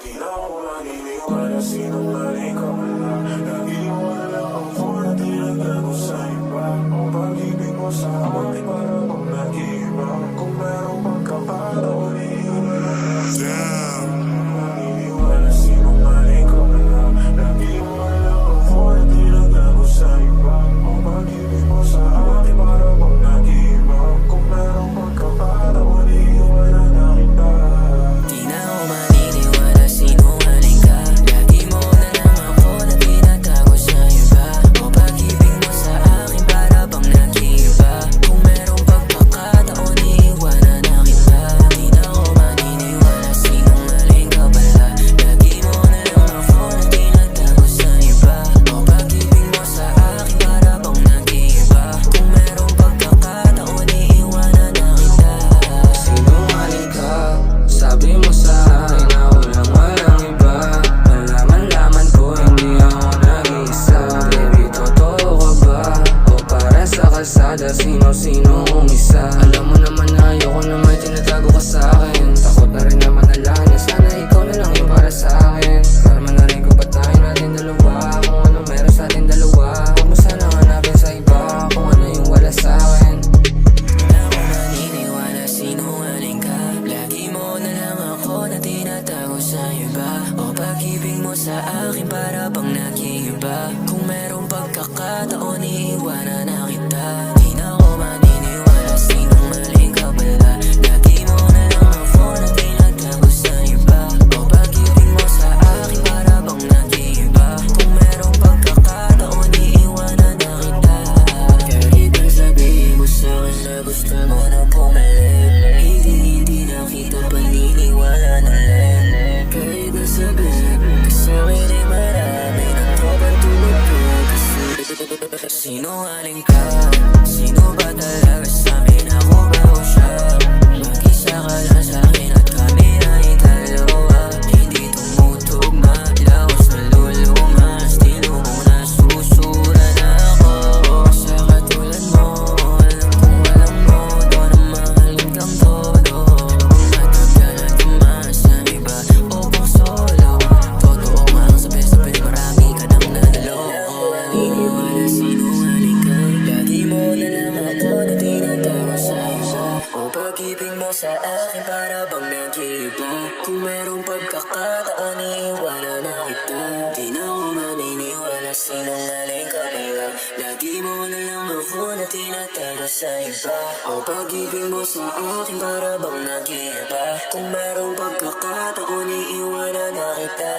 Di na ako maniniwala, sinungaling ka pala. Lagi mo na lang ang phone na tinatago sa iba. Ang pag-ibig mo sa akin ay para bang nag-iiba. Kung merong pagkakataon, iiwala na lang. Maniniwala, sinungaling ka pala. Lagi mo na lang ang phone na tinatago sa iba. Ang pag-ibig mo sa akin ay para bang nag-iiba. Kung merong pagkakataon, iiwala na kita. Di na ako maniniwala, sinungaling ka. Lagi mo na lang ako na tinatago sa iba. O pag-ibig mo sa akin para bang nag-iiba. Kung merong pagkakataon, iiwanan na kita. Di na ako maniniwala, sinungaling ka pala. Lagi mo na lang ako na tinatago sa iba. O pag-ibig mo sa akin para bang nag-iiba. Kung merong pagkakataon, iiwanan na kita. Sinungaling ka, sabi mo sa akin na walang iba. Malaman-laman ko hindi ako nag-iisa. Baby, totoo ka ba? O para sa kalsada, sino-sino umisa? Alam mo naman na ayoko na may tinatago ka sa akin. Takot na rin naman alala, sana ikaw na lang yung para sa akin. Para man na rin kung ba't tayo natin dalawa. Kung ano meron sa atin dalawa, huwag mo sana hanapin sa iba. Kung ano yung wala sa akin. Di na ako maniniwala, sinungaling ka. Lagi mo na lang ako na tinatago sa iba. O pag-ibig mo sa akin para bang nag-iiba. Kung merong pagkakataon, iiwanan na kita. Di na ako maniniwala, sinungaling ka pala. Lagi mo na lang ako na tinatago sa iba. O pag-ibig mo sa akin para bang nag-iiba. Kung merong pagkakataon, iiwanan na kita. Kahit ang sabihin mo sa akin na gusto mo na pumalit, hindi na kita paniniwala ulit. Kahit ang sabihin mo sa akin ay marami ng tropang tulad ko. Kasi sinungaling ka. Sino ba talaga sa amin? Ako ba o siya? Mag-isa ka lang sa akin at kami ay dalawa. Hindi tumutugma, laos na lulunga. Estilo mo nasusura na ako. Sa katulad mo, alam kong walang modo na mahalin kang todo. Kung matagal at umasa, iba o pang solo. Totoo nga ang sabi-sabi, marami ka nang nadaloko. Naniniwala, sinungaling ka. Lagi mo na lang ako na tinatago sa iba. O pag-ibig mo sa akin para bang nag-iiba. Kung merong pagkakataon, iiwanan na kita. Di na ako maniniwala, sinungaling ka pala. Lagi mo na lang ako na tinatago sa iba. O pag-ibig mo sa akin para bang nag-iiba. Kung merong pagkakataon, iiwanan na kita.